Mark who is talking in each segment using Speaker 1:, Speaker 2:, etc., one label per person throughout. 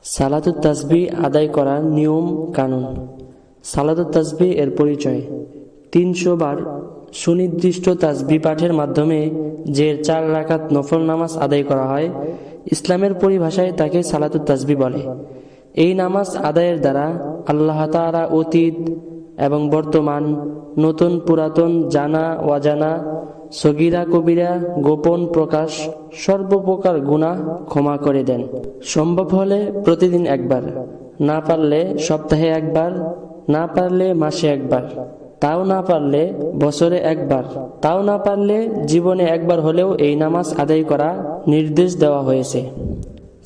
Speaker 1: সালাতুত তাসবিহ আদায় করার নিয়ম কানুন। সালাতুত তাসবিহ এর পরিচয়। 300 বার সুনির্দিষ্ট তাসবিহ পাঠের মাধ্যমে যে 4 রাকাত নফল নামাজ আদায় করা হয়, ইসলামের পরিভাষায় তাকে সালাতুত তাসবিহ বলে। এই নামাজ আদায়ের দ্বারা আল্লাহ তাআলা অতীত এবং বর্তমান, নতুন পুরাতন, জানা অজানা, সগীরা কবিরা, গোপন প্রকাশ সর্বপ্রকার গুনাহ ক্ষমা করে দেন। সম্ভব হলে প্রতিদিন একবার, না পারলে সপ্তাহে একবার, না পারলে মাসে একবার, তাও না পারলে বছরে একবার, তাও না পারলে জীবনে একবার হলেও এই নামাজ আদায় করা নির্দেশ দেওয়া হয়েছে।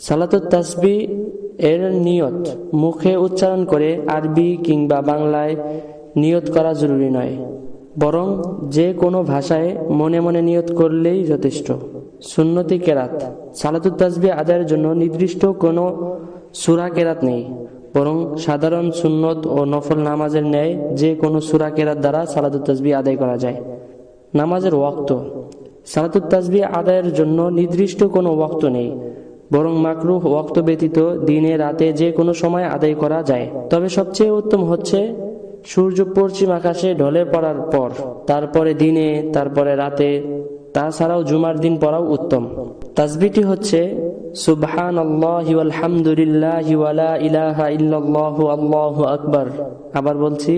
Speaker 1: সালাতুত তাসবিহ এর নিয়ত মুখে উচ্চারণ করে আরবি কিংবা বাংলায় নিয়ত করা জরুরি নয়, বরং যে কোনো ভাষায় মনে মনে নিয়ত করলেই যথেষ্ট। সুন্নতি কেরাত। সালাতুত তাসবিহ আদায়ের জন্য নির্দিষ্ট কোনো সূরা কেরাত নেই, বরং সাধারণ সুন্নত ও নফল নামাজের ন্যায় যে কোনো সূরা কেরাত দ্বারা সালাতুত তাসবিহ আদায় করা যায়। নামাজের ওয়াক্ত। সালাতুত তাসবিহ আদায়ের জন্য নির্দিষ্ট কোনো ওয়াক্ত নেই, বরং মাকরুহ ওয়াক্ত ব্যতীত দিনে রাতে যে কোনো সময় আদায় করা যায়। তবে সবচেয়ে উত্তম হচ্ছে সূর্য পশ্চিম আকাশে ঢলে পড়ার পর, তারপরে দিনে, তারপরে রাতে, তাছাড়াও জুমার দিন পড়াও উত্তম। তাসবিহটি হচ্ছে সুবহানাল্লাহি ওয়াল হামদুলিল্লাহি ওয়া লা ইলাহা ইল্লাল্লাহু আল্লাহু আকবার। আবার বলছি,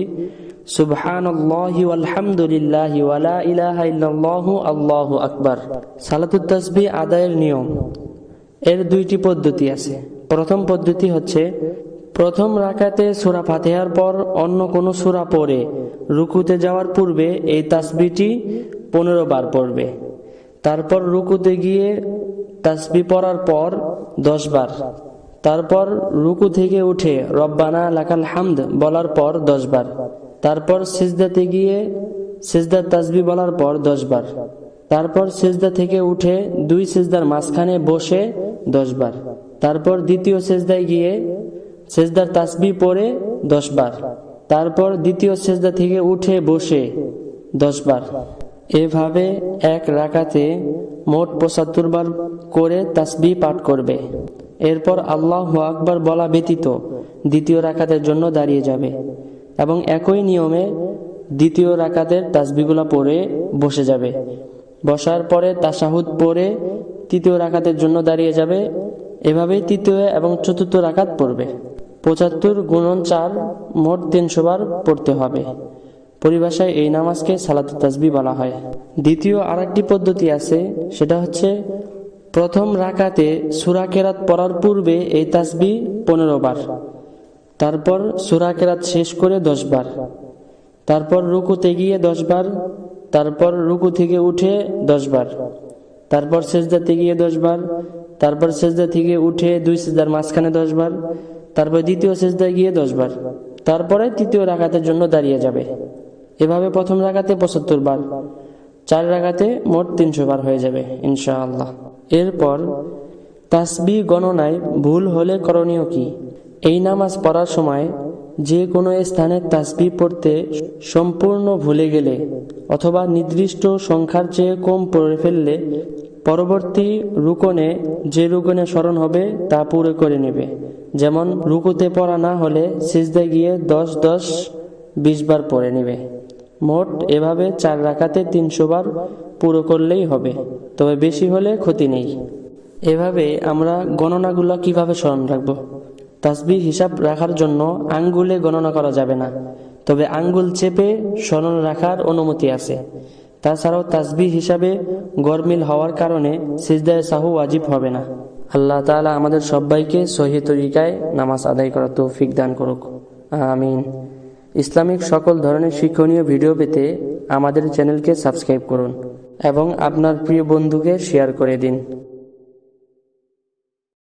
Speaker 1: সুবহানাল্লাহি ওয়াল হামদুলিল্লাহি ওয়া লা ইলাহা ইল্লাল্লাহু আল্লাহু আকবার। সালাতুত তাসবিহ আদায়ের নিয়ম। এর 2টি পদ্ধতি আছে। প্রথম পদ্ধতি হচ্ছে প্রথম রাকাতে সূরা ফাতিহার পর অন্য কোনো সূরা পড়ে রুকুতে যাওয়ার পূর্বে এই তাসবিহটি 15 বার পড়বে। তারপর রুকুতে গিয়ে তাসবিহ পড়ার পর 10 বার। তারপর রুকু থেকে উঠে রব্বানা লাকাল হামদ বলার পর 10 বার। তারপর সিজদাতে গিয়ে সিজদার তাসবিহ বলার পর 10 বার। তারপর সিজদা থেকে উঠে 2 সিজদার মাঝখানে বসে 10 বার। তারপর দ্বিতীয় সিজদায় গিয়ে সিজদার তাসবিহ পড়ে 10 বার। তারপর দ্বিতীয় সিজদা থেকে উঠে বসে 10 বার। এভাবে এক রাকাতে মোট 75 বার করে তাসবিহ পাঠ করবে। এরপর আল্লাহু আকবার বলা ব্যতীত দ্বিতীয় রাকাতের জন্য দাঁড়িয়ে যাবে এবং একই নিয়মে দ্বিতীয় রাকাতের তাসবিহগুলো পড়ে বসে যাবে। বসার পরে তাশাহুদ পড়ে তৃতীয় রাকাতের জন্য দাঁড়িয়ে যাবে। এভাবেই তৃতীয় এবং চতুর্থ রাকাত পড়বে। 75 × 4 মোট 300 বার পড়তে হবে। পরিভাষায় এই নামাজকে সালাতুত তাসবিহ বলা হয়। দ্বিতীয় আরেকটি পদ্ধতি আছে, সেটা হচ্ছে প্রথম রাকাতে সূরা কেরাত পড়ার পূর্বে এই তাসবিহ 15 বার, তারপর সূরা কেরাত শেষ করে 10 বার, তারপর রুকুতে গিয়ে 10 বার, তারপর রুকু থেকে উঠে 10 বার, তারপর সিজদাতে গিয়ে 10 বার, তারপর সিজদা থেকে উঠে 2 সিজদার মাঝখানে 10 বার, তারপর দ্বিতীয় সিজদায় গিয়ে 10 বার, তারপরে তৃতীয় রাকাতের জন্য দাঁড়িয়ে যাবে। এভাবে প্রথম রাকাতে 75 বার, 4 রাকাতে মোট 300 বার হয়ে যাবে ইনশাআল্লাহ। এরপর তাসবিহ গণনায় ভুল হলে করণীয় কি? এই নামাজ পড়ার সময় যে কোনো স্থানে তাসবিহ পড়তে সম্পূর্ণ ভুলে গেলে অথবা নির্দিষ্ট সংখ্যার চেয়ে কম পড়ে ফেললে পরবর্তী রুকনে যে রুকনে স্মরণ হবে তা পুরো করে নেবে। যেমন রুকুতে পড়া না হলে সিজদায় গিয়ে 10-10-20 বার পড়ে নেবে। মোট এভাবে 4 রাকাতে 300 বার পুরো করলেই হবে, তবে বেশি হলে ক্ষতি নেই। এভাবে আমরা গণনাগুলো কিভাবে স্মরণ রাখবো? তাসবিহ হিসাব রাখার জন্য আঙ্গুলে গণনা করা যাবে না, তবে আঙ্গুল চেপে স্মরণ রাখার অনুমতি আছে। তাছাড়াও তাসবিহ হিসাবে গরমিল হওয়ার কারণে সিজদায়ে সাহু ওয়াজিব হবে না। আল্লাহ তাআলা আমাদের সবাইকে সহিহ তরিকায় নামাজ আদায় করার তৌফিক দান করুক, আমিন। ইসলামিক সকল ধরনের শিক্ষণীয় ভিডিও পেতে আমাদের চ্যানেলকে সাবস্ক্রাইব করুন এবং আপনার প্রিয় বন্ধুকে শেয়ার করে দিন।